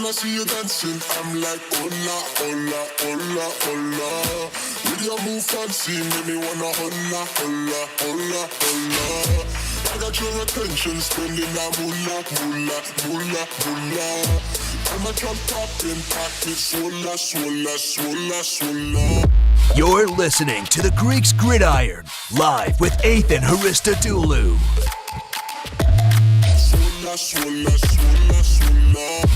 when I see you dancing, I'm like, hola, hola, hola, hola. With your move fancy, make me wanna hola, hola, hola, hola. I got your attention, spending that moolah, moolah, moolah, moolah. I'm a drop popping, pocket, swola, swola, swola, swola. You're listening to the Greeks Gridiron, live with Ethan Haristadoulou. Swola, swola, swola, swola.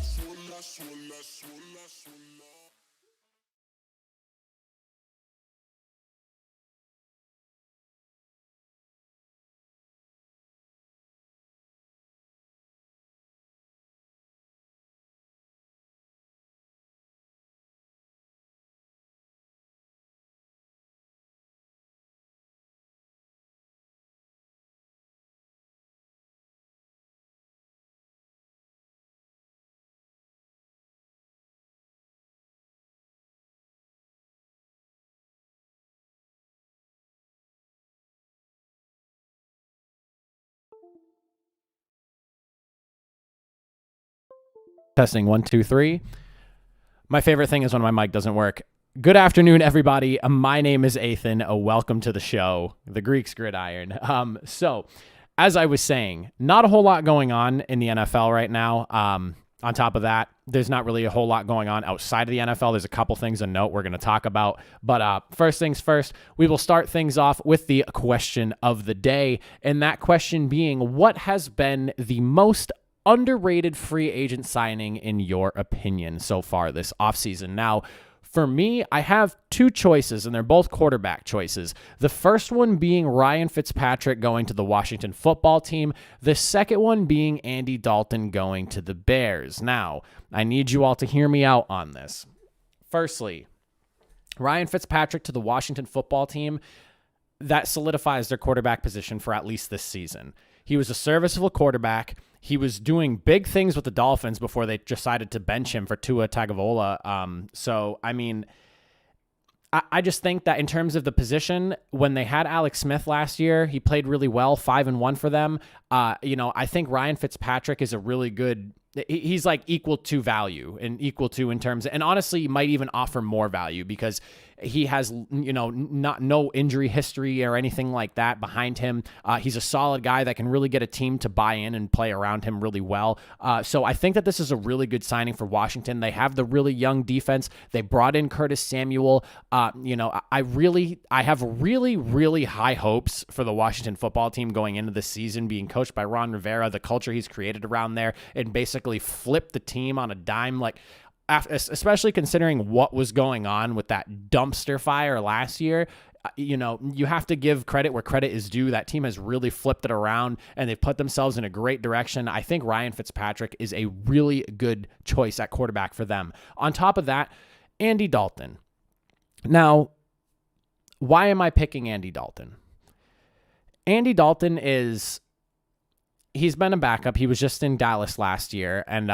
Swola, swola, swola, swola. Testing 1, 2, 3. My favorite thing is when my mic doesn't work. Good afternoon, everybody. My name is Ethan. Welcome to the show, the Greeks Gridiron. So, as I was saying, not a whole lot going on in the NFL right now. On top of that, there's not really a whole lot going on outside of the NFL. There's a couple things to note we're going to talk about. But first things first, we will start things off with the question of the day. And that question being, what has been the most underrated free agent signing in your opinion so far this offseason? Now, for me, I have two choices, and they're both quarterback choices. The first one being Ryan Fitzpatrick going to the Washington football team. The second one being Andy Dalton going to the Bears. Now, I need you all to hear me out on this. Firstly, Ryan Fitzpatrick to the Washington football team, that solidifies their quarterback position for at least this season. He was a serviceable quarterback. He was doing big things with the Dolphins before they decided to bench him for Tua Tagovailoa. So, I mean, I just think that in terms of the position, when they had Alex Smith last year, he played really well, 5-1 for them. I think Ryan Fitzpatrick is a really good. He's like equal to value and equal to in terms, and honestly might even offer more value because he has, no injury history or anything like that behind him. He's a solid guy that can really get a team to buy in and play around him really well. So I think that this is a really good signing for Washington. They have the really young defense. They brought in Curtis Samuel. I have really, really high hopes for the Washington football team going into the season, being coached by Ron Rivera, the culture he's created around there, and basically flip the team on a dime. Especially considering what was going on with that dumpster fire last year, you have to give credit where credit is due. That team has really flipped it around, and they've put themselves in a great direction. I think Ryan Fitzpatrick is a really good choice at quarterback for them. On top of that, Andy Dalton. Now, why am I picking Andy Dalton? Andy Dalton he's been a backup. He was just in Dallas last year, and,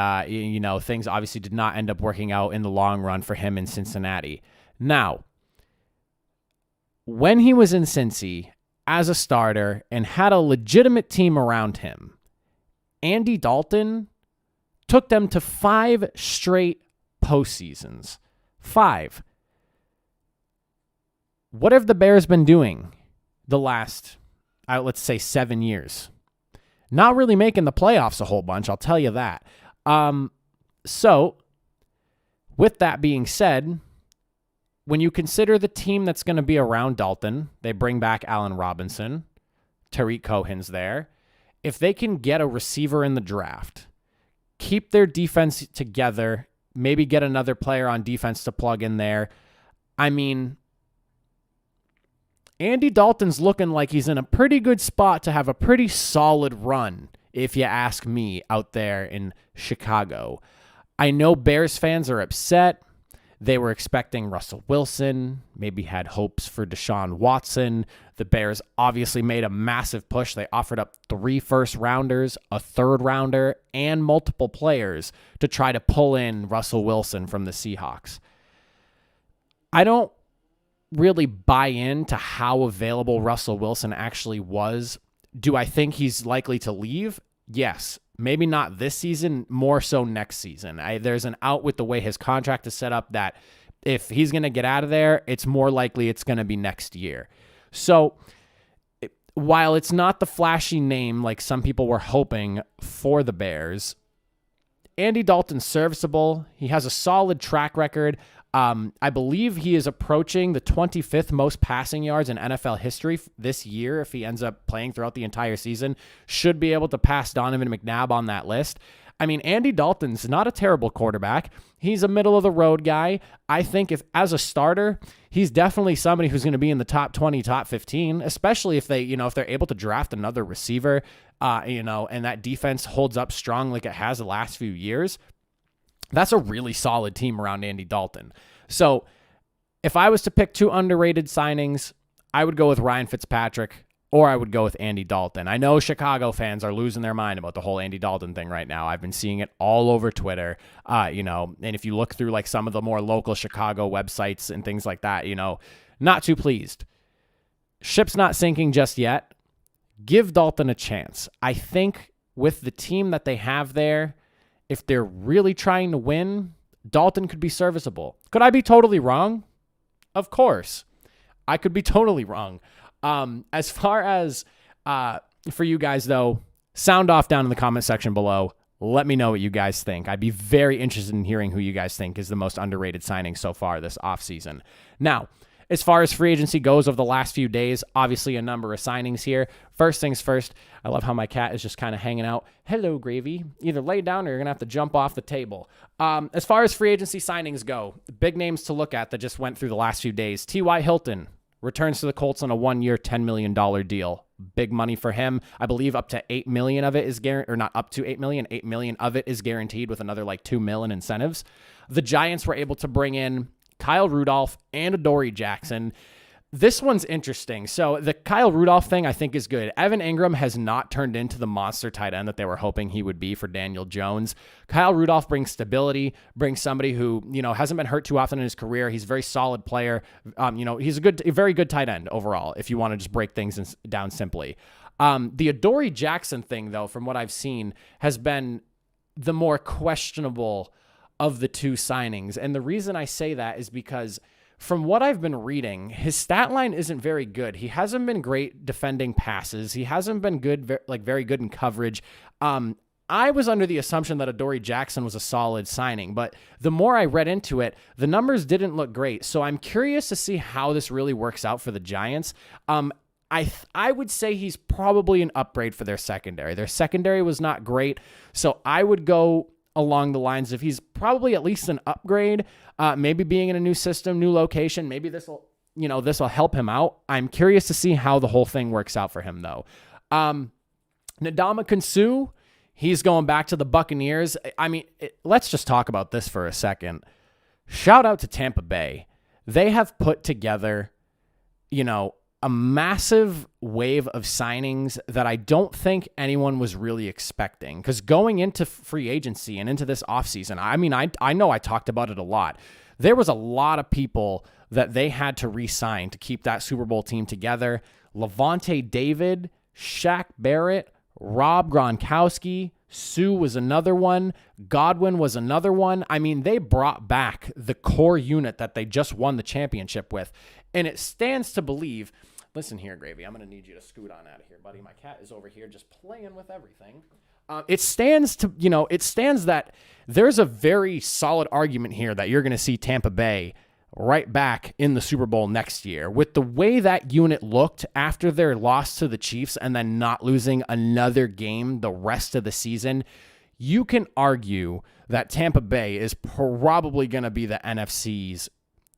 things obviously did not end up working out in the long run for him in Cincinnati. Now, when he was in Cincy as a starter and had a legitimate team around him, Andy Dalton took them to 5 straight postseasons. 5. What have the Bears been doing the last, let's say, 7 years? Not really making the playoffs a whole bunch, I'll tell you that. So, with that being said, when you consider the team that's going to be around Dalton, they bring back Allen Robinson, Tariq Cohen's there. If they can get a receiver in the draft, keep their defense together, maybe get another player on defense to plug in there, I mean, Andy Dalton's looking like he's in a pretty good spot to have a pretty solid run, if you ask me, out there in Chicago. I know Bears fans are upset. They were expecting Russell Wilson, maybe had hopes for Deshaun Watson. The Bears obviously made a massive push. They offered up 3 first-rounders, a third-rounder, and multiple players to try to pull in Russell Wilson from the Seahawks. I don't really buy into how available Russell Wilson actually was. Do I think he's likely to leave? Yes. Maybe not this season, more so next season. There's an out with the way his contract is set up that if he's going to get out of there, it's more likely it's going to be next year. So while it's not the flashy name like some people were hoping for the Bears, Andy Dalton's serviceable. He has a solid track record. I believe he is approaching the 25th most passing yards in NFL history this year. If he ends up playing throughout the entire season, should be able to pass Donovan McNabb on that list. I mean, Andy Dalton's not a terrible quarterback. He's a middle of the road guy. I think if as a starter, he's definitely somebody who's going to be in the top 20, top 15, especially if if they're able to draft another receiver, and that defense holds up strong like it has the last few years. That's a really solid team around Andy Dalton. So if I was to pick two underrated signings, I would go with Ryan Fitzpatrick or I would go with Andy Dalton. I know Chicago fans are losing their mind about the whole Andy Dalton thing right now. I've been seeing it all over Twitter, and if you look through like some of the more local Chicago websites and things like that, not too pleased. Ship's not sinking just yet. Give Dalton a chance. I think with the team that they have there, if they're really trying to win, Dalton could be serviceable. Could I be totally wrong? Of course. I could be totally wrong. As far as for you guys, though, sound off down in the comment section below. Let me know what you guys think. I'd be very interested in hearing who you guys think is the most underrated signing so far this offseason. Now, as far as free agency goes over the last few days, obviously a number of signings here. First things first, I love how my cat is just kind of hanging out. Hello, Gravy. Either lay down or you're going to have to jump off the table. As far as free agency signings go, big names to look at that just went through the last few days. T.Y. Hilton returns to the Colts on a 1-year, $10 million deal. Big money for him. I believe up to $8 million of it is guaranteed, or not up to $8 million. $8 million of it is guaranteed with another like $2 million in incentives. The Giants were able to bring in Kyle Rudolph and Adoree Jackson. This one's interesting. So the Kyle Rudolph thing I think is good. Evan Ingram has not turned into the monster tight end that they were hoping he would be for Daniel Jones. Kyle Rudolph brings stability, brings somebody who, hasn't been hurt too often in his career. He's a very solid player. He's a very good tight end overall, if you want to just break things down simply. The Adoree Jackson thing, though, from what I've seen, has been the more questionable of the two signings. And the reason I say that is because from what I've been reading, his stat line isn't very good. He hasn't been great defending passes. He hasn't been good, very good in coverage. I was under the assumption that Adoree Jackson was a solid signing, but the more I read into it, the numbers didn't look great. So I'm curious to see how this really works out for the Giants. I would say he's probably an upgrade for their secondary. Their secondary was not great, so I would go along the lines of he's probably at least an upgrade, maybe being in a new system, new location. Maybe this will help him out. I'm curious to see how the whole thing works out for him, though. Ndamukong Suh, he's going back to the Buccaneers. I mean, let's just talk about this for a second. Shout out to Tampa Bay. They have put together, a massive wave of signings that I don't think anyone was really expecting. Because going into free agency and into this offseason, I know I talked about it a lot. There was a lot of people that they had to re-sign to keep that Super Bowl team together. Levante David, Shaq Barrett, Rob Gronkowski, Sue was another one. Godwin was another one. I mean, they brought back the core unit that they just won the championship with. And it stands to believe... Listen here, Gravy. I'm going to need you to scoot on out of here, buddy. My cat is over here just playing with everything. It stands that there's a very solid argument here that you're going to see Tampa Bay right back in the Super Bowl next year. With the way that unit looked after their loss to the Chiefs and then not losing another game the rest of the season, you can argue that Tampa Bay is probably going to be the NFC's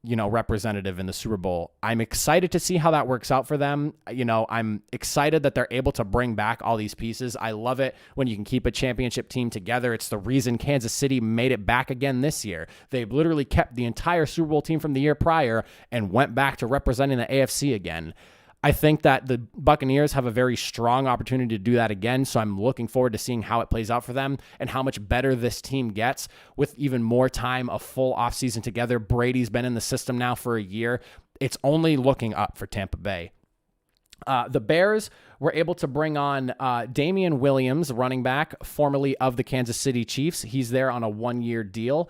representative in the Super Bowl. I'm excited to see how that works out for them. I'm excited that they're able to bring back all these pieces. I love it when you can keep a championship team together. It's the reason Kansas City made it back again this year. They literally kept the entire Super Bowl team from the year prior and went back to representing the AFC again. I think that the Buccaneers have a very strong opportunity to do that again, so I'm looking forward to seeing how it plays out for them and how much better this team gets with even more time, a full offseason together. Brady's been in the system now for a year. it's only looking up for Tampa Bay. The Bears were able to bring on Damian Williams, running back, formerly of the Kansas City Chiefs. He's there on a 1-year deal.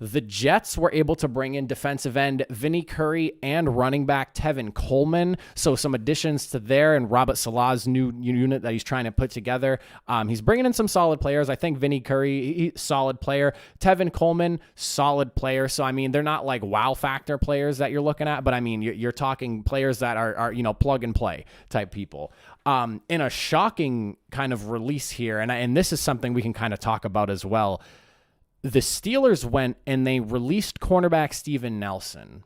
The Jets were able to bring in defensive end Vinny Curry and running back Tevin Coleman. So some additions to there and Robert Salah's new unit that he's trying to put together. He's bringing in some solid players. I think Vinny Curry, solid player. Tevin Coleman, solid player. So, I mean, they're not like wow factor players that you're looking at, but I mean, you're talking players that are plug and play type people. In a shocking kind of release here, and this is something we can kind of talk about as well. The Steelers went and they released cornerback Steven Nelson.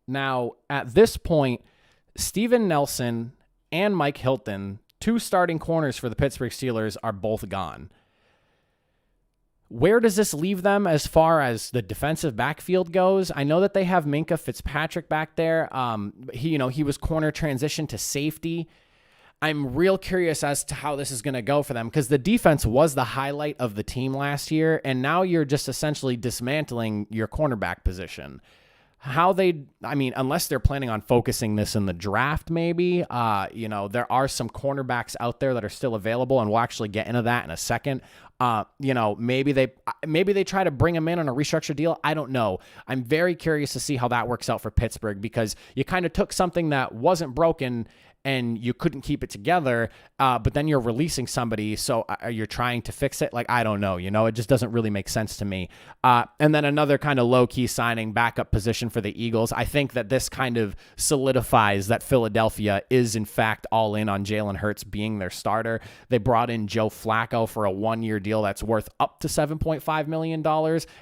Now, at this point, Steven Nelson and Mike Hilton, 2 starting corners for the Pittsburgh Steelers, are both gone. Where does this leave them as far as the defensive backfield goes? I know that they have Minkah Fitzpatrick back there. He was corner transition to safety. I'm real curious as to how this is going to go for them because the defense was the highlight of the team last year, and now you're just essentially dismantling your cornerback position. Unless they're planning on focusing this in the draft, maybe, there are some cornerbacks out there that are still available, and we'll actually get into that in a second. Maybe they try to bring him in on a restructured deal. I don't know. I'm very curious to see how that works out for Pittsburgh because you kind of took something that wasn't broken and you couldn't keep it together, but then you're releasing somebody, so you're trying to fix it? Like, I don't know, it just doesn't really make sense to me. And then another kind of low-key signing, backup position for the Eagles. I think that this kind of solidifies that Philadelphia is, in fact, all in on Jalen Hurts being their starter. They brought in Joe Flacco for a 1-year deal that's worth up to $7.5 million.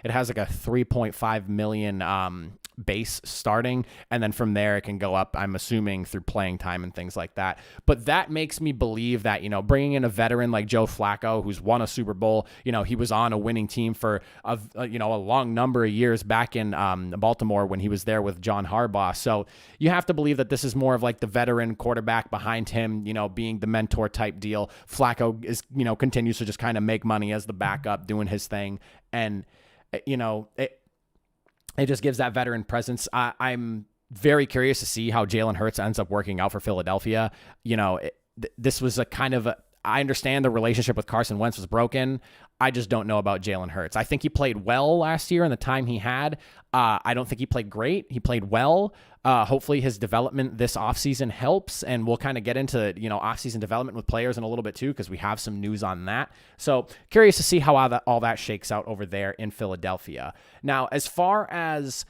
It has like a $3.5 million base starting, and then from there it can go up, I'm assuming, through playing time and things like that. But that makes me believe that, bringing in a veteran like Joe Flacco, who's won a Super Bowl, he was on a winning team for a long number of years back in Baltimore when he was there with John Harbaugh. So you have to believe that this is more of like the veteran quarterback behind him, being the mentor type deal. Flacco is, continues to just kind of make money as the backup doing his thing. And, it just gives that veteran presence. I'm very curious to see how Jalen Hurts ends up working out for Philadelphia. This was a kind of I understand the relationship with Carson Wentz was broken. I just don't know about Jalen Hurts. I think he played well last year in the time he had. I don't think he played great. He played well. Hopefully his development this offseason helps, and we'll kind of get into, offseason development with players in a little bit too, because we have some news on that. So curious to see how all that shakes out over there in Philadelphia. Now, as far as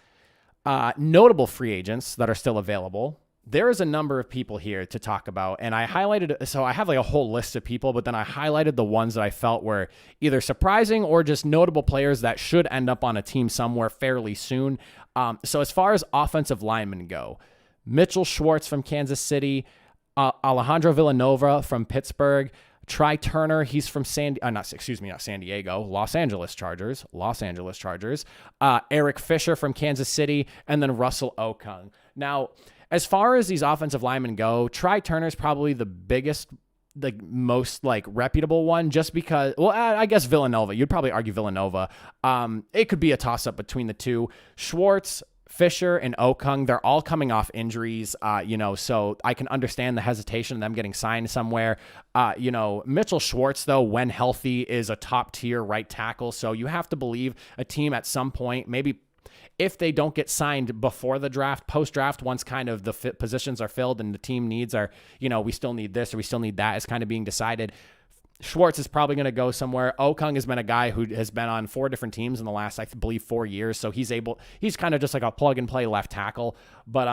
notable free agents that are still available, there is a number of people here to talk about, and I highlighted, so I have like a whole list of people, but then I highlighted the ones that I felt were either surprising or just notable players that should end up on a team somewhere fairly soon. So as far as offensive linemen go, Mitchell Schwartz from Kansas City, Alejandro Villanova from Pittsburgh, Try Turner, he's from not San Diego, Los Angeles Chargers. Eric Fisher from Kansas City, and then Russell Okung. Now, as far as these offensive linemen go, Try Turner's probably the biggest, the most reputable one, just because, well, I guess Villanova. You'd probably argue Villanova. It could be a toss-up between the two. Schwartz, Fisher, and Okung, they're all coming off injuries, so I can understand the hesitation of them getting signed somewhere. Mitchell Schwartz, though, when healthy, is a top-tier right tackle, so you have to believe a team at some point, maybe if they don't get signed before the draft, post-draft, once kind of the positions are filled and the team needs are, we still need this or we still need that is kind of being decided, Schwartz is probably going to go somewhere. Okung has been a guy who has been on 4 different teams in the last, I believe, 4 years. So he's kind of just like a plug-and-play left tackle. But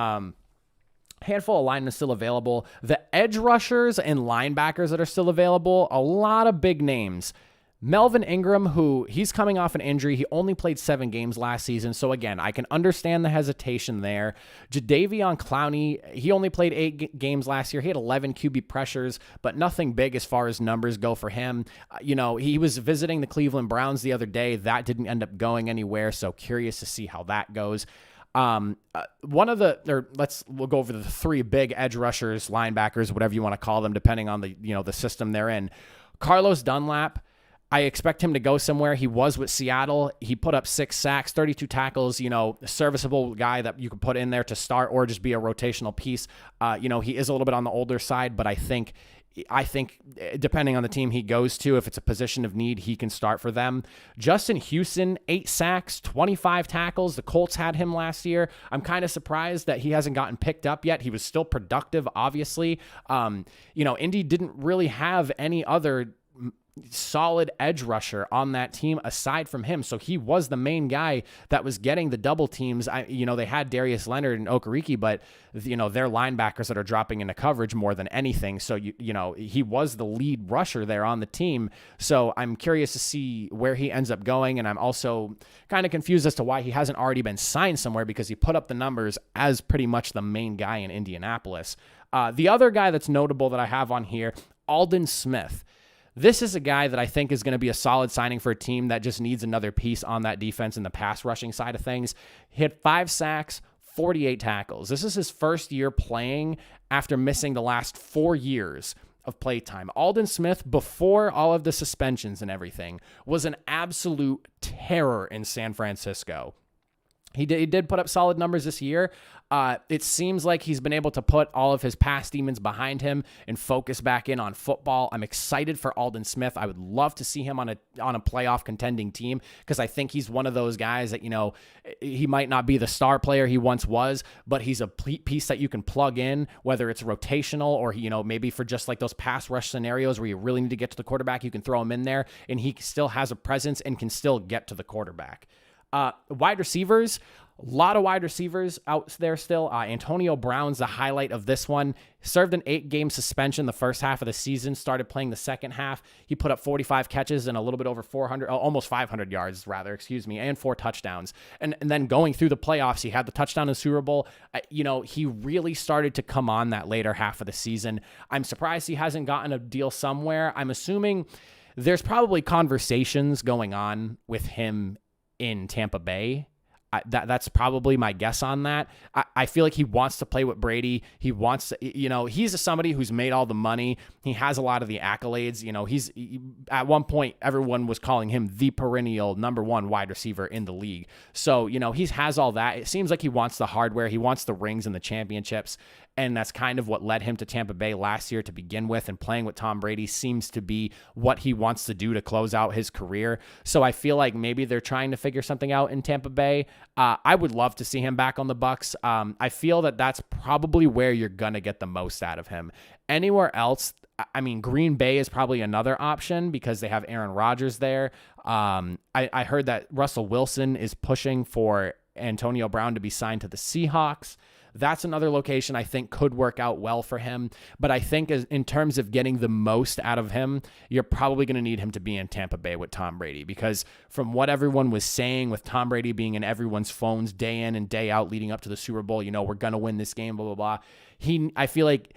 handful of linemen still available. The edge rushers and linebackers that are still available, a lot of big names. Melvin Ingram, who he's coming off an injury. He only played 7 games last season. So again, I can understand the hesitation there. Davion Clowney, he only played 8 games last year. He had 11 QB pressures, but nothing big as far as numbers go for him. He was visiting the Cleveland Browns the other day. That didn't end up going anywhere. So curious to see how that goes. We'll go over the 3 big edge rushers, linebackers, whatever you want to call them, depending on the system they're in. Carlos Dunlap, I expect him to go somewhere. He was with Seattle. He put up 6 sacks, 32 tackles, a serviceable guy that you could put in there to start or just be a rotational piece. He is a little bit on the older side, but I think depending on the team he goes to, if it's a position of need, he can start for them. Justin Houston, 8 sacks, 25 tackles. The Colts had him last year. I'm kind of surprised that he hasn't gotten picked up yet. He was still productive, obviously. Indy didn't really have any other solid edge rusher on that team aside from him. So he was the main guy that was getting the double teams. They had Darius Leonard and Okereke, but they're linebackers that are dropping into coverage more than anything. So, he was the lead rusher there on the team. So I'm curious to see where he ends up going. And I'm also kind of confused as to why he hasn't already been signed somewhere, because he put up the numbers as pretty much the main guy in Indianapolis. The other guy that's notable that I have on here, Aldon Smith. This is a guy that I think is going to be a solid signing for a team that just needs another piece on that defense in the pass rushing side of things. He had 5 sacks, 48 tackles. This is his first year playing after missing the last 4 years of playtime. Aldon Smith, before all of the suspensions and everything, was an absolute terror in San Francisco. He did put up solid numbers this year. It seems like he's been able to put all of his past demons behind him and focus back in on football. I'm excited for Aldon Smith. I would love to see him on a playoff contending team, because I think he's one of those guys that, he might not be the star player he once was, but he's a piece that you can plug in, whether it's rotational or, maybe for just like those pass rush scenarios where you really need to get to the quarterback, you can throw him in there and he still has a presence and can still get to the quarterback. Wide receivers, a lot of wide receivers out there still. Antonio Brown's the highlight of this one. Served an 8-game suspension the first half of the season, started playing the second half. He put up 45 catches and a little bit over almost 500 yards, and 4 touchdowns. And then going through the playoffs, he had the touchdown in the Super Bowl. He really started to come on that later half of the season. I'm surprised he hasn't gotten a deal somewhere. I'm assuming there's probably conversations going on with him in Tampa Bay. That's probably my guess on that. I feel like he wants to play with Brady. He wants to, he's somebody who's made all the money. He has a lot of the accolades. At one point, everyone was calling him the perennial number 1 wide receiver in the league. So, he has all that. It seems like he wants the hardware. He wants the rings and the championships. And that's kind of what led him to Tampa Bay last year to begin with, and playing with Tom Brady seems to be what he wants to do to close out his career. So I feel like maybe they're trying to figure something out in Tampa Bay. I would love to see him back on the Bucs. I feel that that's probably where you're going to get the most out of him. Anywhere else, Green Bay is probably another option because they have Aaron Rodgers there. I heard that Russell Wilson is pushing for Antonio Brown to be signed to the Seahawks. That's another location I think could work out well for him. But I think in terms of getting the most out of him, you're probably going to need him to be in Tampa Bay with Tom Brady, because from what everyone was saying, with Tom Brady being in everyone's phones day in and day out leading up to the Super Bowl, we're going to win this game, blah, blah, blah. I feel like,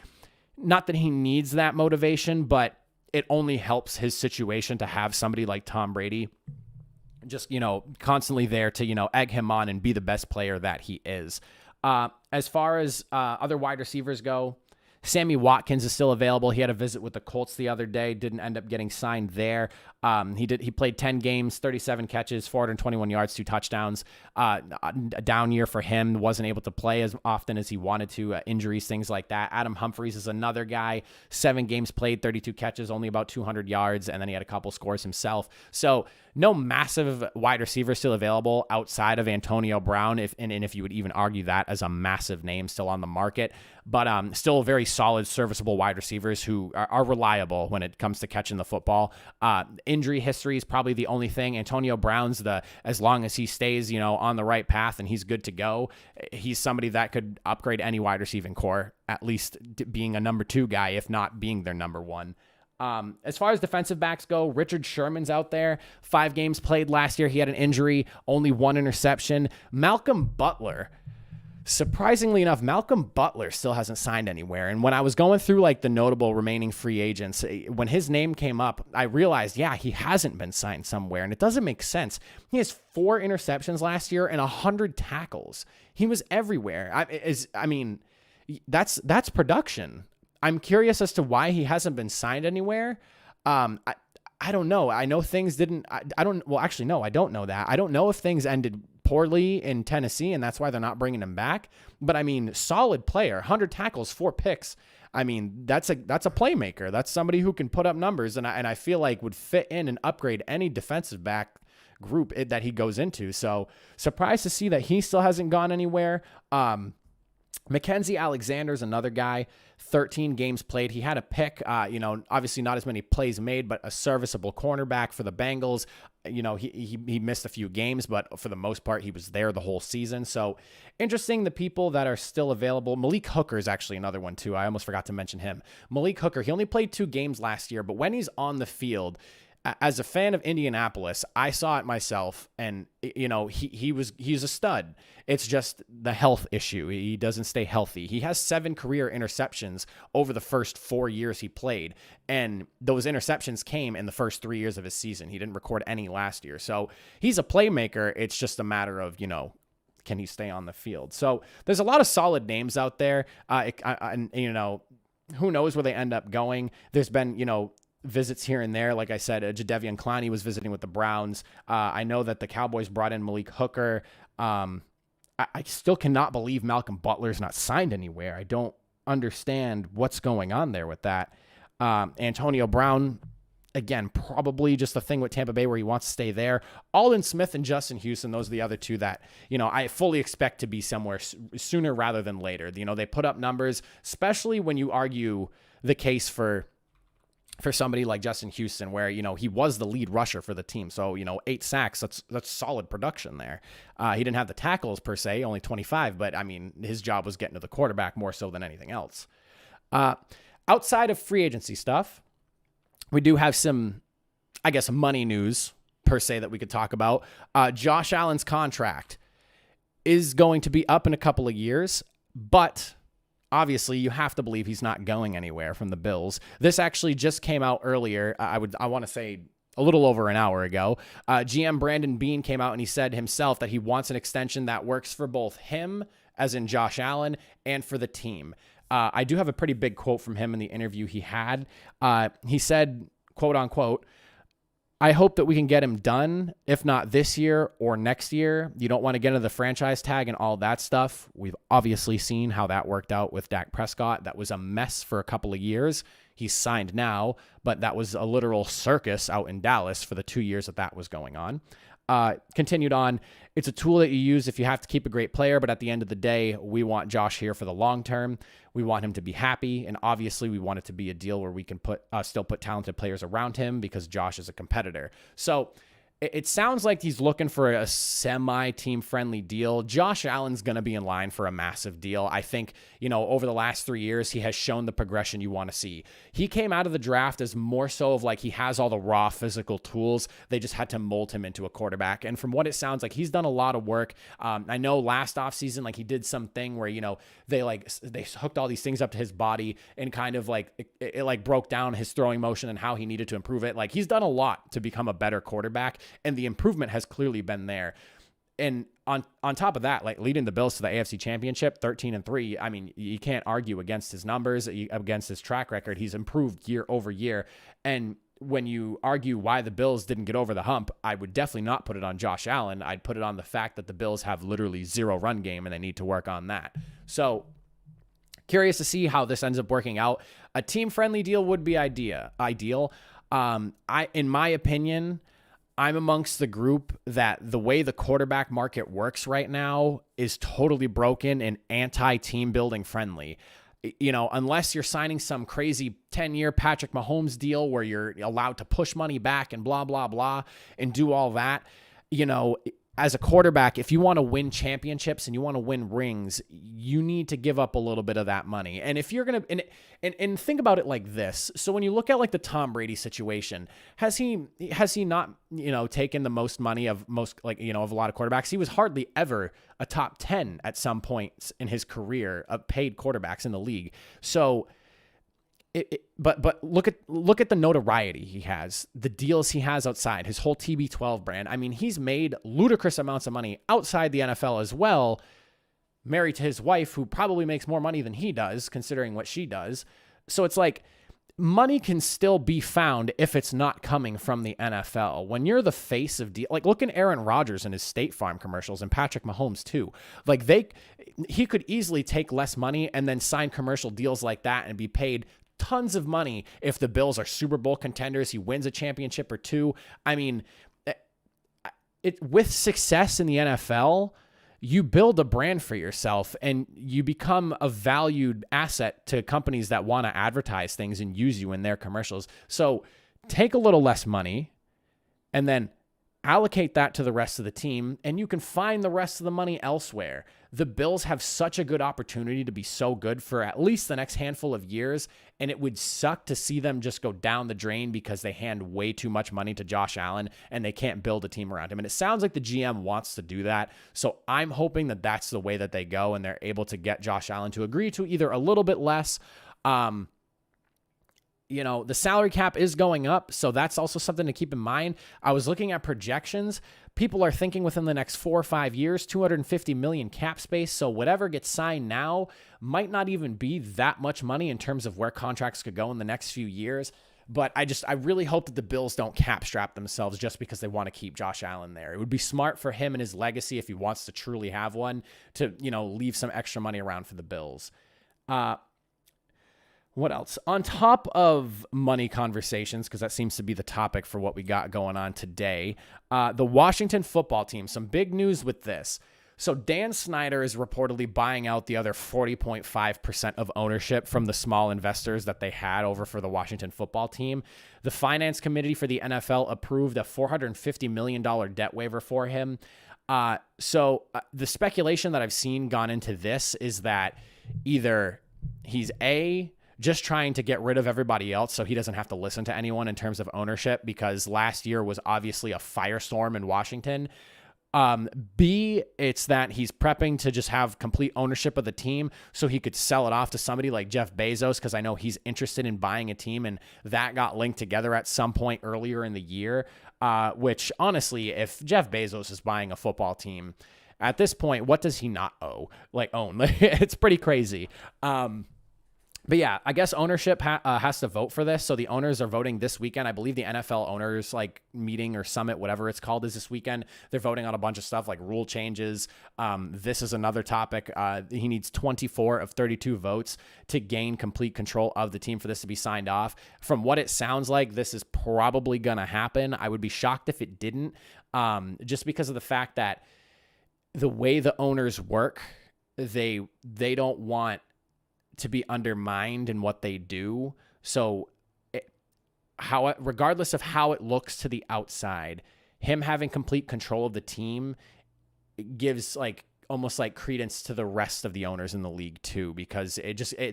not that he needs that motivation, but it only helps his situation to have somebody like Tom Brady just, constantly there to, egg him on and be the best player that he is. As far as other wide receivers go, Sammy Watkins is still available. He had a visit with the Colts the other day, didn't end up getting signed there. He played 10 games, 37 catches, 421 yards, 2 touchdowns. A down year for him, wasn't able to play as often as he wanted to, injuries, things like that. Adam Humphries is another guy, 7 games played, 32 catches, only about 200 yards, and then he had a couple scores himself. So no massive wide receiver still available outside of Antonio Brown, if you would even argue that as a massive name still on the market, but still very solid, serviceable wide receivers who are reliable when it comes to catching the football. Injury history is probably the only thing. Antonio Brown's as long as he stays, on the right path and he's good to go, he's somebody that could upgrade any wide receiving core, at least being a number 2 guy, if not being their number 1. As far as defensive backs go, Richard Sherman's out there. 5 games played last year. He had an injury, only 1 interception. Malcolm Butler. Surprisingly enough, Malcolm Butler still hasn't signed anywhere. And when I was going through the notable remaining free agents, when his name came up, I realized, he hasn't been signed somewhere. And it doesn't make sense. He has 4 interceptions last year and 100 tackles. He was everywhere. That's production. I'm curious as to why he hasn't been signed anywhere. I don't know. I know things didn't, I don't, well, actually, no, I don't know that. I don't know if things ended poorly in Tennessee and that's why they're not bringing him back. But I mean, solid player, 100 tackles, 4 picks. I mean, that's a playmaker. That's somebody who can put up numbers and I feel like would fit in and upgrade any defensive back group that he goes into. So surprised to see that he still hasn't gone anywhere. Mackenzie Alexander is another guy, 13 games played. He had a pick, obviously not as many plays made, but a serviceable cornerback for the Bengals. He missed a few games, but for the most part, he was there the whole season. So interesting, the people that are still available. Malik Hooker is actually another one too. I almost forgot to mention him. Malik Hooker, he only played 2 games last year, but when he's on the field, as a fan of Indianapolis, I saw it myself, and he's a stud. It's just the health issue. He doesn't stay healthy. He has 7 career interceptions over the first 4 years he played, and those interceptions came in the first 3 years of his season. He didn't record any last year. So he's a playmaker. It's just a matter of, can he stay on the field? So there's a lot of solid names out there. Who knows where they end up going? There's been, visits here and there. Like I said, Davion Clowney was visiting with the Browns. I know that the Cowboys brought in Malik Hooker. I still cannot believe Malcolm Butler's not signed anywhere. I don't understand what's going on there with that. Antonio Brown, again, probably just a thing with Tampa Bay where he wants to stay there. Aldon Smith and Justin Houston, those are the other two that, I fully expect to be somewhere sooner rather than later. They put up numbers, especially when you argue the case for somebody like Justin Houston, where, he was the lead rusher for the team. So, 8 sacks, that's solid production there. He didn't have the tackles per se, only 25, but I mean, his job was getting to the quarterback more so than anything else. Outside of free agency stuff, we do have some, I guess, money news per se that we could talk about. Josh Allen's contract is going to be up in a couple of years, but obviously, you have to believe he's not going anywhere from the Bills. This actually just came out earlier. I want to say a little over an hour ago. GM Brandon Beane came out and he said himself that he wants an extension that works for both him, as in Josh Allen, and for the team. I do have a pretty big quote from him in the interview he had. He said, quote unquote, "I hope that we can get him done, if not this year or next year. You don't want to get into the franchise tag and all that stuff. We've obviously seen how that worked out with Dak Prescott. That was a mess for a couple of years. He's signed now, but that was a literal circus out in Dallas for the 2 years that was going on." Continued on, "It's a tool that you use if you have to keep a great player, but at the end of the day, we want Josh here for the long term. We want him to be happy, and obviously we want it to be a deal where we can still put talented players around him because Josh is a competitor." So it sounds like he's looking for a semi-team friendly deal. Josh Allen's going to be in line for a massive deal. I think, over the last 3 years, he has shown the progression you want to see. He came out of the draft as more so of like he has all the raw physical tools. They just had to mold him into a quarterback. And from what it sounds like, he's done a lot of work. I know last offseason, like he did something where, they hooked all these things up to his body and kind of like it broke down his throwing motion and how he needed to improve it. Like he's done a lot to become a better quarterback. And the improvement has clearly been there. And on top of that, like leading the Bills to the AFC Championship, 13-3, I mean, you can't argue against his numbers, against his track record. He's improved year over year. And when you argue why the Bills didn't get over the hump, I would definitely not put it on Josh Allen. I'd put it on the fact that the Bills have literally 0 run game and they need to work on that. So curious to see how this ends up working out. A team-friendly deal would be ideal. In my opinion, I'm amongst the group that the way the quarterback market works right now is totally broken and anti-team building friendly. Unless you're signing some crazy 10-year Patrick Mahomes deal where you're allowed to push money back and blah, blah, blah, and do all that, as a quarterback, if you want to win championships and you want to win rings, you need to give up a little bit of that money. And if you're going to, and think about it like this. So when you look at like the Tom Brady situation, has he not, taken the most money of most, of a lot of quarterbacks? He was hardly ever a top 10 at some points in his career of paid quarterbacks in the league. So but look at the notoriety he has, the deals he has outside, his whole TB12 brand. I mean, he's made ludicrous amounts of money outside the NFL as well, married to his wife, who probably makes more money than he does, considering what she does. So it's like, money can still be found if it's not coming from the NFL. When you're the face of like look at Aaron Rodgers and his State Farm commercials, and Patrick Mahomes too. Like he could easily take less money and then sign commercial deals like that and be paid tons of money if the Bills are Super Bowl contenders. He wins a championship or two. I mean, with success in the NFL, you build a brand for yourself and you become a valued asset to companies that want to advertise things and use you in their commercials. So take a little less money and then allocate that to the rest of the team, and you can find the rest of the money elsewhere. The Bills have such a good opportunity to be so good for at least the next handful of years, and it would suck to see them just go down the drain because they hand way too much money to Josh Allen and they can't build a team around him. And it sounds like the GM wants to do that, so I'm hoping that that's the way that they go and they're able to get Josh Allen to agree to either a little bit less. The salary cap is going up, so that's also something to keep in mind. I was looking at projections. People are thinking within the next 4 or 5 years, $250 million cap space. So whatever gets signed now might not even be that much money in terms of where contracts could go in the next few years. But I really hope that the Bills don't cap strap themselves just because they want to keep Josh Allen there. It would be smart for him and his legacy, if he wants to truly have one, to, leave some extra money around for the Bills. What else? On top of money conversations, because that seems to be the topic for what we got going on today, the Washington football team, some big news with this. So Dan Snyder is reportedly buying out the other 40.5% of ownership from the small investors that they had over for the Washington football team. The finance committee for the NFL approved a $450 million debt waiver for him. So the speculation that I've seen gone into this is that either he's just trying to get rid of everybody else so he doesn't have to listen to anyone in terms of ownership, because last year was obviously a firestorm in Washington. B, it's that he's prepping to just have complete ownership of the team so he could sell it off to somebody like Jeff Bezos, because I know he's interested in buying a team, and that got linked together at some point earlier in the year, which honestly, if Jeff Bezos is buying a football team at this point, what does he not own? It's pretty crazy. But yeah, I guess ownership has to vote for this. So the owners are voting this weekend. I believe the NFL owners meeting or summit, whatever it's called, is this weekend. They're voting on a bunch of stuff like rule changes. This is another topic. He needs 24 of 32 votes to gain complete control of the team for this to be signed off. From what it sounds like, this is probably going to happen. I would be shocked if it didn't, just because of the fact that the way the owners work, they don't want to be undermined in what they do. So regardless of how it looks to the outside, him having complete control of the team gives almost credence to the rest of the owners in the league too, because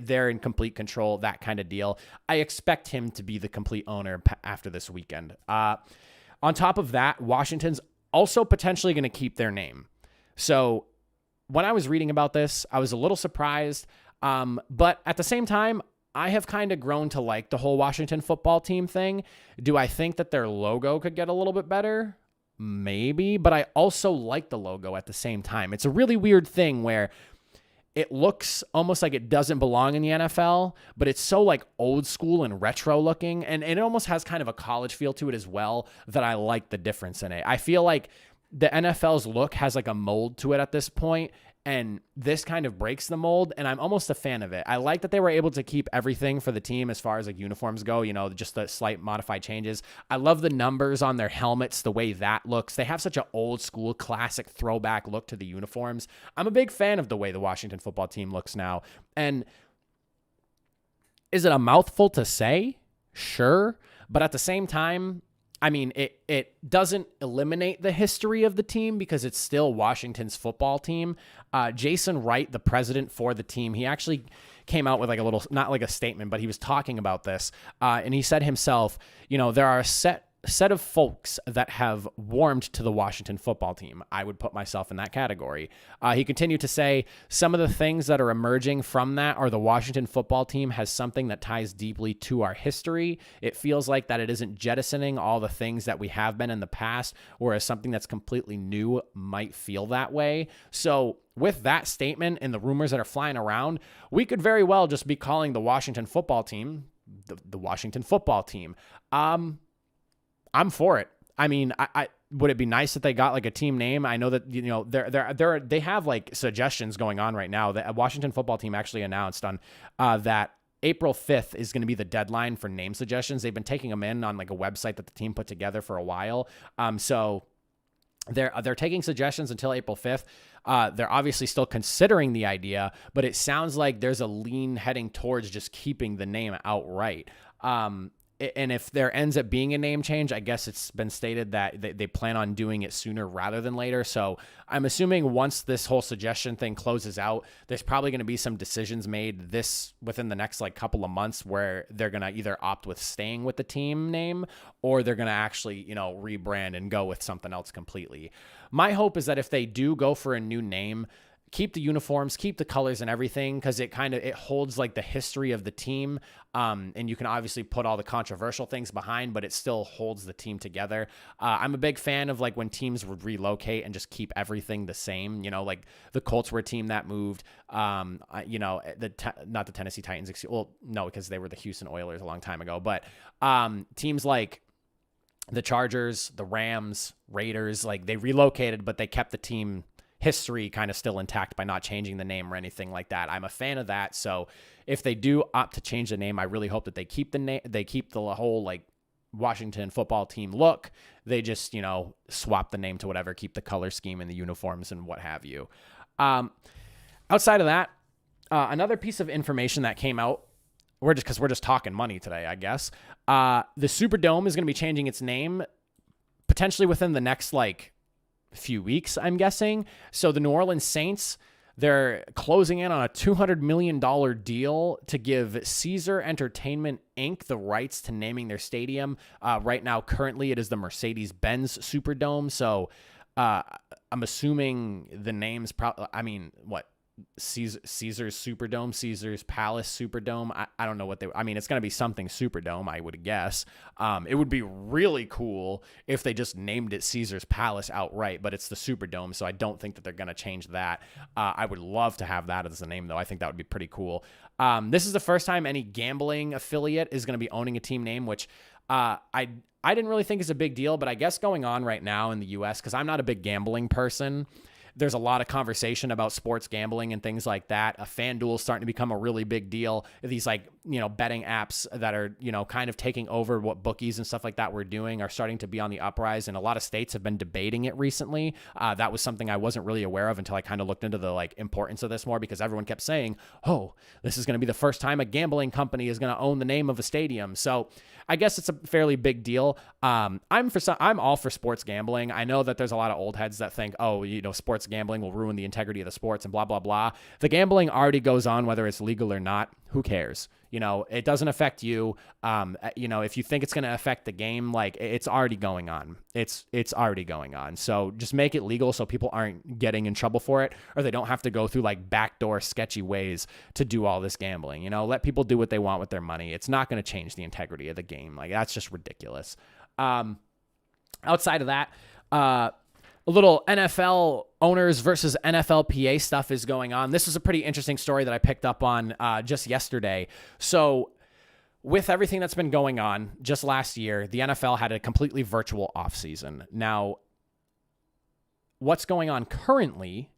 they're in complete control, that kind of deal. I expect him to be the complete owner after this weekend. On top of that, Washington's also potentially going to keep their name. So when I was reading about this, I was a little surprised. But at the same time, I have kind of grown to like the whole Washington football team thing. Do I think that their logo could get a little bit better? Maybe, but I also like the logo at the same time. It's a really weird thing where it looks almost like it doesn't belong in the NFL, but it's so old school and retro looking, and it almost has kind of a college feel to it as well, that I like the difference in it. I feel like the NFL's look has a mold to it at this point, and this kind of breaks the mold, and I'm almost a fan of it. I like that they were able to keep everything for the team as far as uniforms go, just the slight modified changes. I love the numbers on their helmets, the way that looks. They have such an old school, classic throwback look to the uniforms. I'm a big fan of the way the Washington football team looks now. And is it a mouthful to say? Sure. But at the same time, I mean, it doesn't eliminate the history of the team because it's still Washington's football team. Jason Wright, the president for the team, he actually came out with a little, not a statement, but he was talking about this. And he said himself, there are a set of folks that have warmed to the Washington football team. I would put myself in that category. He continued to say, some of the things that are emerging from that are the Washington football team has something that ties deeply to our history. It feels like that it isn't jettisoning all the things that we have been in the past, whereas something that's completely new might feel that way. So with that statement and the rumors that are flying around, we could very well just be calling the Washington football team the Washington football team. I'm for it. I mean, I would it be nice if they got like a team name? I know that, they have like suggestions going on right now. The Washington football team actually announced on that April 5th is going to be the deadline for name suggestions. They've been taking them in on like a website that the team put together for a while. So they're taking suggestions until April 5th. They're obviously still considering the idea, but it sounds like there's a lean heading towards just keeping the name outright. And if there ends up being a name change, I guess it's been stated that they plan on doing it sooner rather than later. So I'm assuming once this whole suggestion thing closes out, there's probably going to be some decisions made within the next like couple of months where they're going to either opt with staying with the team name or they're going to actually, rebrand and go with something else completely. My hope is that if they do go for a new name, keep the uniforms, keep the colors and everything, because it holds like the history of the team. And you can obviously put all the controversial things behind, but it still holds the team together. I'm a big fan of like when teams would relocate and just keep everything the same. Like the Colts were a team that moved. Not the Tennessee Titans. Well, no, because they were the Houston Oilers a long time ago. But teams like the Chargers, the Rams, Raiders, like they relocated, but they kept the team history kind of still intact by not changing the name or anything like that. I'm a fan of that. So if they do opt to change the name, I really hope that they keep the name, they keep the whole like Washington football team look. They just, swap the name to whatever, keep the color scheme and the uniforms and what have you. Outside of that, another piece of information that came out, we're just talking money today, I guess. The Superdome is going to be changing its name potentially within the next few weeks, I'm guessing. So the New Orleans Saints, they're closing in on a $200 million deal to give Caesar Entertainment Inc. the rights to naming their stadium. Right now, currently, it is the Mercedes-Benz Superdome. So I'm assuming the name's Caesar's Superdome, Caesar's Palace Superdome. I don't know what it's going to be something Superdome, I would guess. It would be really cool if they just named it Caesar's Palace outright, but it's the Superdome, so I don't think that they're going to change that. I would love to have that as the name, though. I think that would be pretty cool. This is the first time any gambling affiliate is going to be owning a team name, which I didn't really think is a big deal, but I guess going on right now in the U.S., because I'm not a big gambling person, there's a lot of conversation about sports gambling and things like that. FanDuel is starting to become a really big deal. These betting apps that are, kind of taking over what bookies and stuff like that were doing are starting to be on the uprise. And a lot of states have been debating it recently. That was something I wasn't really aware of until I kind of looked into the importance of this more, because everyone kept saying, oh, this is going to be the first time a gambling company is going to own the name of a stadium. So I guess it's a fairly big deal. I'm all for sports gambling. I know that there's a lot of old heads that think, oh, sports gambling will ruin the integrity of the sports and blah, blah, blah. The gambling already goes on, whether it's legal or not. Who cares? It doesn't affect you. If you think it's going to affect the game, it's already going on. It's already going on. So just make it legal so people aren't getting in trouble for it, or they don't have to go through backdoor sketchy ways to do all this gambling. Let people do what they want with their money. It's not going to change the integrity of the game. That's just ridiculous. Outside of that, a little NFL owners versus NFLPA stuff is going on. This is a pretty interesting story that I picked up on just yesterday. So with everything that's been going on just last year, the NFL had a completely virtual offseason. Now, what's going on currently,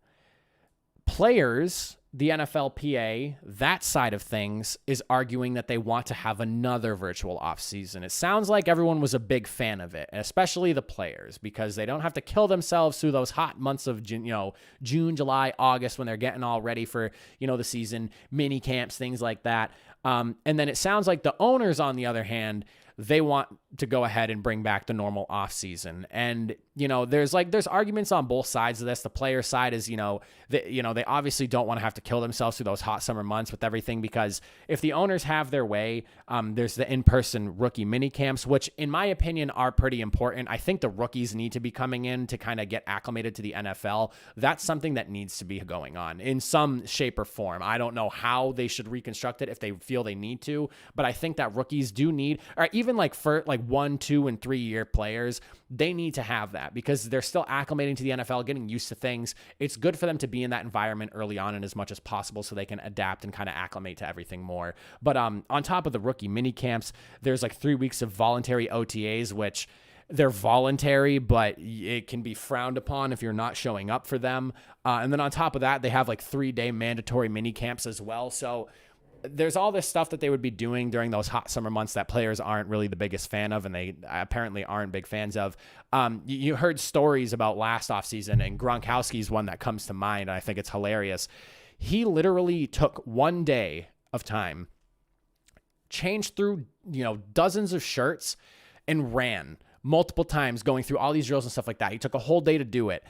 players, the NFLPA, that side of things, is arguing that they want to have another virtual offseason. It sounds like everyone was a big fan of it, especially the players, because they don't have to kill themselves through those hot months of June, July, August, when they're getting all ready for, the season, mini camps, things like that. And then it sounds like the owners, on the other hand, they want to go ahead and bring back the normal offseason. And, there's arguments on both sides of this. The player side is, they obviously don't want to have to kill themselves through those hot summer months with everything, because if the owners have their way, there's the in-person rookie mini camps, which in my opinion are pretty important. I think the rookies need to be coming in to kind of get acclimated to the NFL. That's something that needs to be going on in some shape or form. I don't know how they should reconstruct it if they feel they need to, but I think that rookies do need, or even even like for like 1, 2, and 3 year players, they need to have that because they're still acclimating to the NFL, getting used to things. It's good for them to be in that environment early on and as much as possible so they can adapt and kind of acclimate to everything more. But on top of the rookie mini camps, there's like 3 weeks of voluntary OTAs, which they're voluntary, but it can be frowned upon if you're not showing up for them. And then on top of that, they have like 3-day mandatory mini camps as well. So there's all this stuff that they would be doing during those hot summer months that players aren't really the biggest fan of, and they apparently aren't big fans of. You heard stories about last offseason, and Gronkowski's one that comes to mind, and I think it's hilarious. He literally took 1 day of time, changed through, dozens of shirts, and ran multiple times going through all these drills and stuff like that. He took a whole day to do it.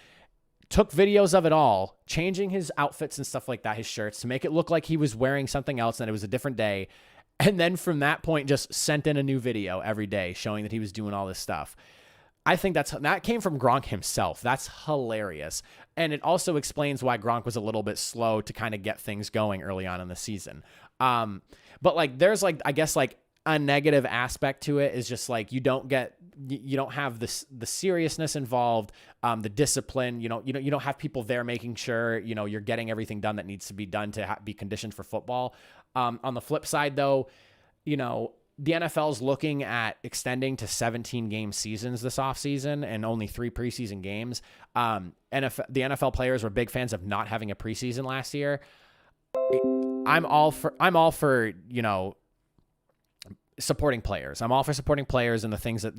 Took videos of it all, changing his outfits and stuff like that, his shirts, to make it look like he was wearing something else and it was a different day. And then from that point, just sent in a new video every day showing that he was doing all this stuff. I think that came from Gronk himself. That's hilarious. And it also explains why Gronk was a little bit slow to kind of get things going early on in the season. But like, there's like, I guess like a negative aspect to it is just like, you don't have the seriousness involved, the discipline, you don't have people there making sure, you're getting everything done that needs to be done to be conditioned for football. On the flip side though, the NFL's looking at extending to 17 game seasons this offseason and only 3 preseason games. The NFL players were big fans of not having a preseason last year. I'm all for, supporting players. I'm all for supporting players and the things that,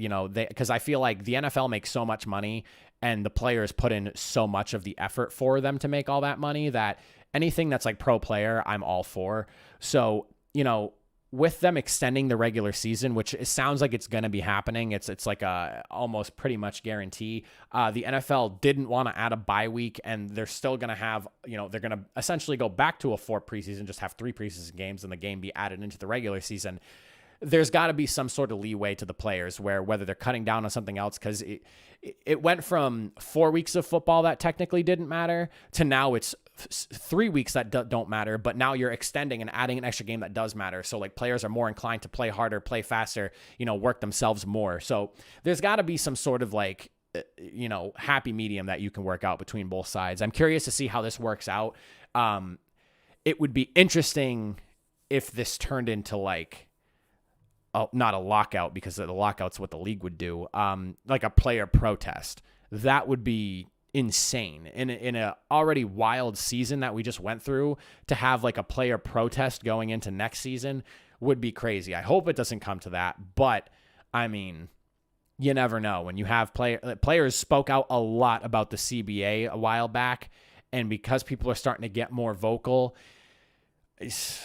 because I feel like the NFL makes so much money and the players put in so much of the effort for them to make all that money that anything that's like pro player, I'm all for. So, with them extending the regular season, which it sounds like it's going to be happening, it's like a almost pretty much guarantee. The NFL didn't want to add a bye week, and they're still going to have, they're going to essentially go back to a 4 preseason, just have 3 preseason games and the game be added into the regular season. There's got to be some sort of leeway to the players whether they're cutting down on something else, because it went from 4 weeks of football that technically didn't matter to now it's 3 weeks that don't matter, but now you're extending and adding an extra game that does matter. So like players are more inclined to play harder, play faster, work themselves more. So there's got to be some sort of like, happy medium that you can work out between both sides. I'm curious to see how this works out. It would be interesting if this turned into like, not a lockout, because the lockout's what the league would do. Like a player protest. That would be insane in a already wild season that we just went through. To have like a player protest going into next season would be crazy. I hope it doesn't come to that, but I mean, you never know. When you have players spoke out a lot about the CBA a while back, and because people are starting to get more vocal,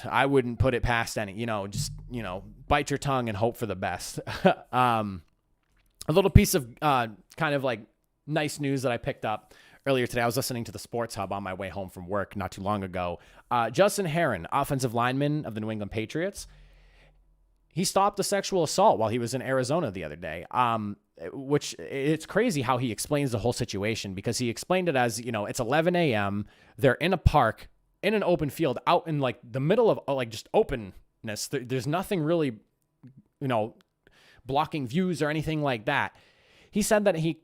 I wouldn't put it past any, bite your tongue and hope for the best. A little piece of kind of like nice news that I picked up earlier today. I was listening to the Sports Hub on my way home from work not too long ago. Justin Herron, offensive lineman of the New England Patriots, he stopped a sexual assault while he was in Arizona the other day. Which it's crazy how he explains the whole situation, because he explained it as, it's 11 a.m. They're in a park, in an open field, out in like the middle of like just openness. There's nothing really, blocking views or anything like that. He said that he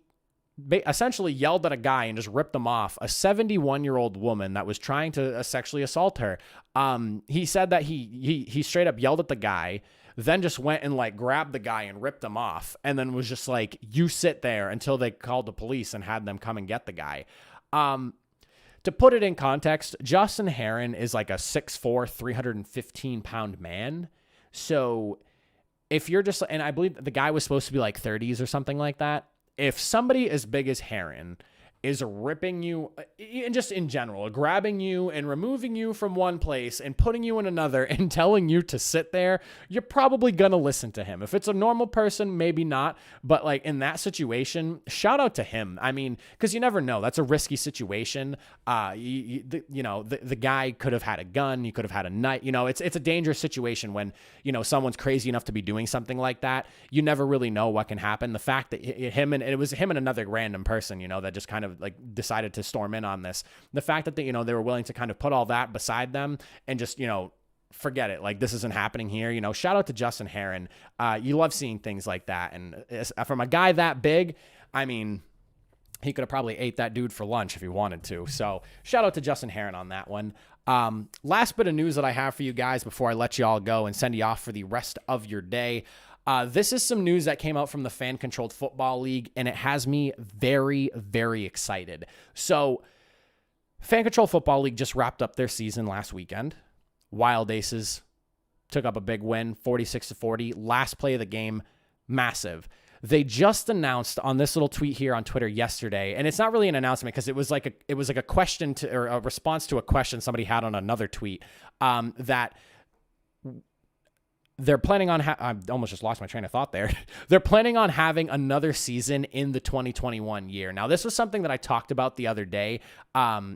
essentially yelled at a guy and just ripped him off, a 71-year-old woman that was trying to sexually assault her. He said that he straight up yelled at the guy, then just went and like grabbed the guy and ripped him off, and then was just like, you sit there, until they called the police and had them come and get the guy. To put it in context, Justin Herron is like a 6'4", 315-pound man. So if you're just, and I believe the guy was supposed to be like 30s or something like that. If somebody as big as Herron is ripping you, and just in general, grabbing you and removing you from one place and putting you in another and telling you to sit there, you're probably going to listen to him. If it's a normal person, maybe not. But like in that situation, shout out to him. I mean, because you never know. That's a risky situation. The guy could have had a gun. He could have had a knife. It's a dangerous situation when, someone's crazy enough to be doing something like that. You never really know what can happen. The fact that it was him and another random person, that just kind of like decided to storm in on this. The fact that they were willing to kind of put all that beside them and just, forget it. Like, this isn't happening here. You know, shout out to Justin Herron. You love seeing things like that. And from a guy that big, I mean, he could have probably ate that dude for lunch if he wanted to. So shout out to Justin Herron on that one. Last bit of news that I have for you guys before I let you all go and send you off for the rest of your day. This is some news that came out from the Fan Controlled Football League, and it has me very, very excited. So Fan Controlled Football League just wrapped up their season last weekend. Wild Aces took up a big win, 46-40. Last play of the game, massive. They just announced on this little tweet here on Twitter yesterday, and it's not really an announcement because it was like a question to, or a response to a question somebody had on another tweet, that they're planning on, I almost just lost my train of thought there. They're planning on having another season in the 2021 year. Now, this was something that I talked about the other day,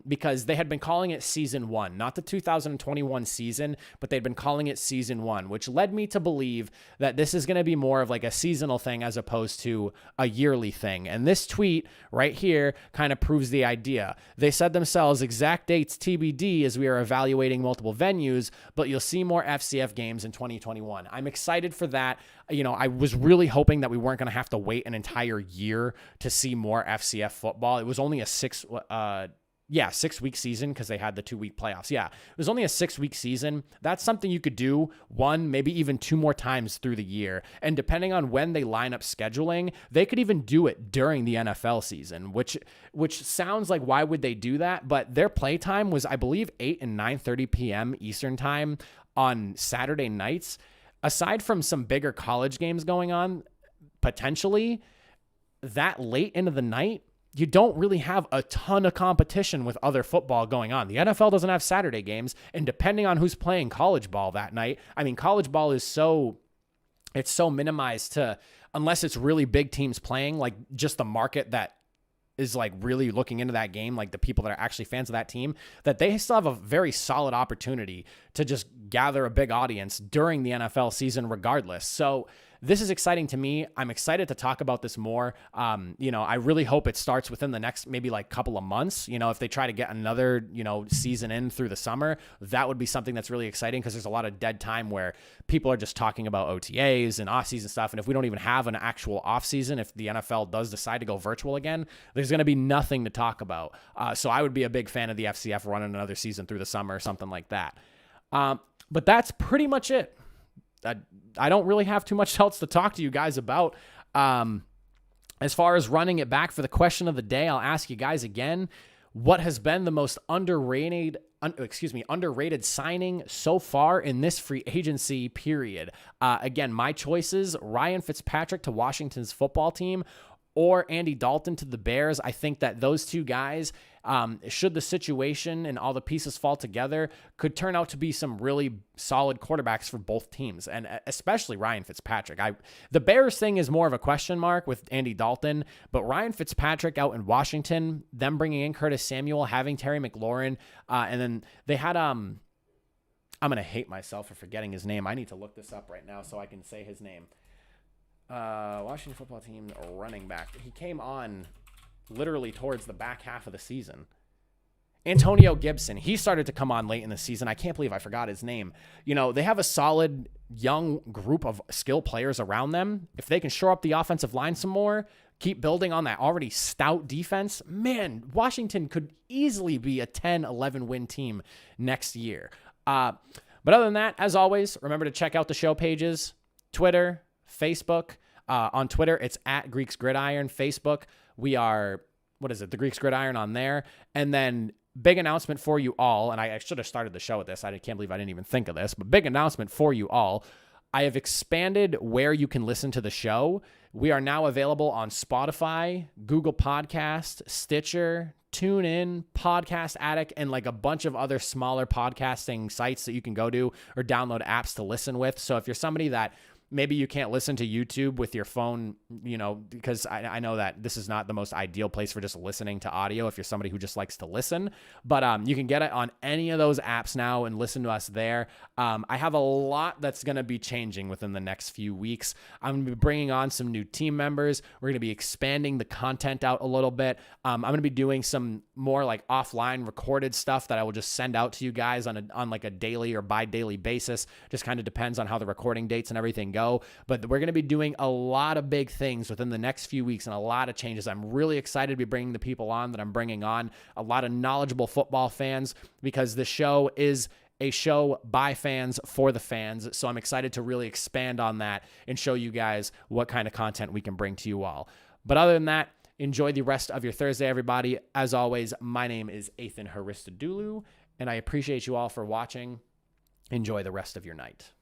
because they had been calling it season 1, not the 2021 season, but they'd been calling it season 1, which led me to believe that this is going to be more of like a seasonal thing as opposed to a yearly thing. And this tweet right here kind of proves the idea. They said themselves, exact dates TBD as we are evaluating multiple venues, but you'll see more FCF games in 2021. I'm excited for that. You know, I was really hoping that we weren't going to have to wait an entire year to see more FCF football. It was only a 6-week season because they had the 2-week playoffs. Yeah, it was only a 6-week season. That's something you could do 1, maybe even 2 more times through the year. And depending on when they line up scheduling, they could even do it during the NFL season, which sounds like, why would they do that? But their play time was, I believe, 8 and 9:30 p.m. Eastern time on Saturday nights. Aside from some bigger college games going on, potentially, that late into the night, you don't really have a ton of competition with other football going on. The NFL doesn't have Saturday games, and depending on who's playing college ball that night, I mean, college ball is so minimized to, unless it's really big teams playing, like just the market that is like really looking into that game, like the people that are actually fans of that team, that they still have a very solid opportunity to just gather a big audience during the NFL season regardless. So this is exciting to me. I'm excited to talk about this more. You know, I really hope it starts within the next maybe like couple of months. You know, if they try to get another, you know, season in through the summer, that would be something that's really exciting because there's a lot of dead time where people are just talking about OTAs and off-season stuff. And if we don't even have an actual off-season, if the NFL does decide to go virtual again, there's going to be nothing to talk about. So I would be a big fan of the FCF running another season through the summer or something like that. But that's pretty much it. I don't really have too much else to talk to you guys about. As far as running it back for the question of the day, I'll ask you guys again, what has been the most underrated signing so far in this free agency period? Again, my choices, Ryan Fitzpatrick to Washington's football team or Andy Dalton to the Bears. I think that those two guys, should the situation and all the pieces fall together, could turn out to be some really solid quarterbacks for both teams, and especially Ryan Fitzpatrick. The Bears thing is more of a question mark with Andy Dalton, but Ryan Fitzpatrick out in Washington, them bringing in Curtis Samuel, having Terry McLaurin, and then they had I'm going to hate myself for forgetting his name. I need to look this up right now so I can say his name. Washington football team running back. He came on literally towards the back half of the season. Antonio Gibson. He started to come on late in the season. I can't believe I forgot his name. You know, they have a solid young group of skill players around them. If they can shore up the offensive line some more, keep building on that already stout defense, man, Washington could easily be a 10-11 win team next year. But other than that, as always, remember to check out the show pages, Twitter, Facebook. On Twitter, it's at Greeks Gridiron. Facebook, we are, the Greeks Gridiron on there. And then big announcement for you all, and I should have started the show with this. I can't believe I didn't even think of this, but big announcement for you all. I have expanded where you can listen to the show. We are now available on Spotify, Google Podcast, Stitcher, TuneIn, Podcast Addict, and like a bunch of other smaller podcasting sites that you can go to or download apps to listen with. So if you're somebody that maybe you can't listen to YouTube with your phone, because I know that this is not the most ideal place for just listening to audio if you're somebody who just likes to listen, but you can get it on any of those apps now and listen to us there. I have a lot that's going to be changing within the next few weeks. I'm going to be bringing on some new team members. We're going to be expanding the content out a little bit. I'm going to be doing some more like offline recorded stuff that I will just send out to you guys on like a daily or bi-daily basis. Just kind of depends on how the recording dates and everything go. But we're going to be doing a lot of big things within the next few weeks and a lot of changes. I'm really excited to be bringing the people on that I'm bringing on, a lot of knowledgeable football fans, because the show is a show by fans for the fans. So I'm excited to really expand on that and show you guys what kind of content we can bring to you all. But other than that, enjoy the rest of your Thursday, everybody. As always, my name is Ethan Haristodulu, and I appreciate you all for watching. Enjoy the rest of your night.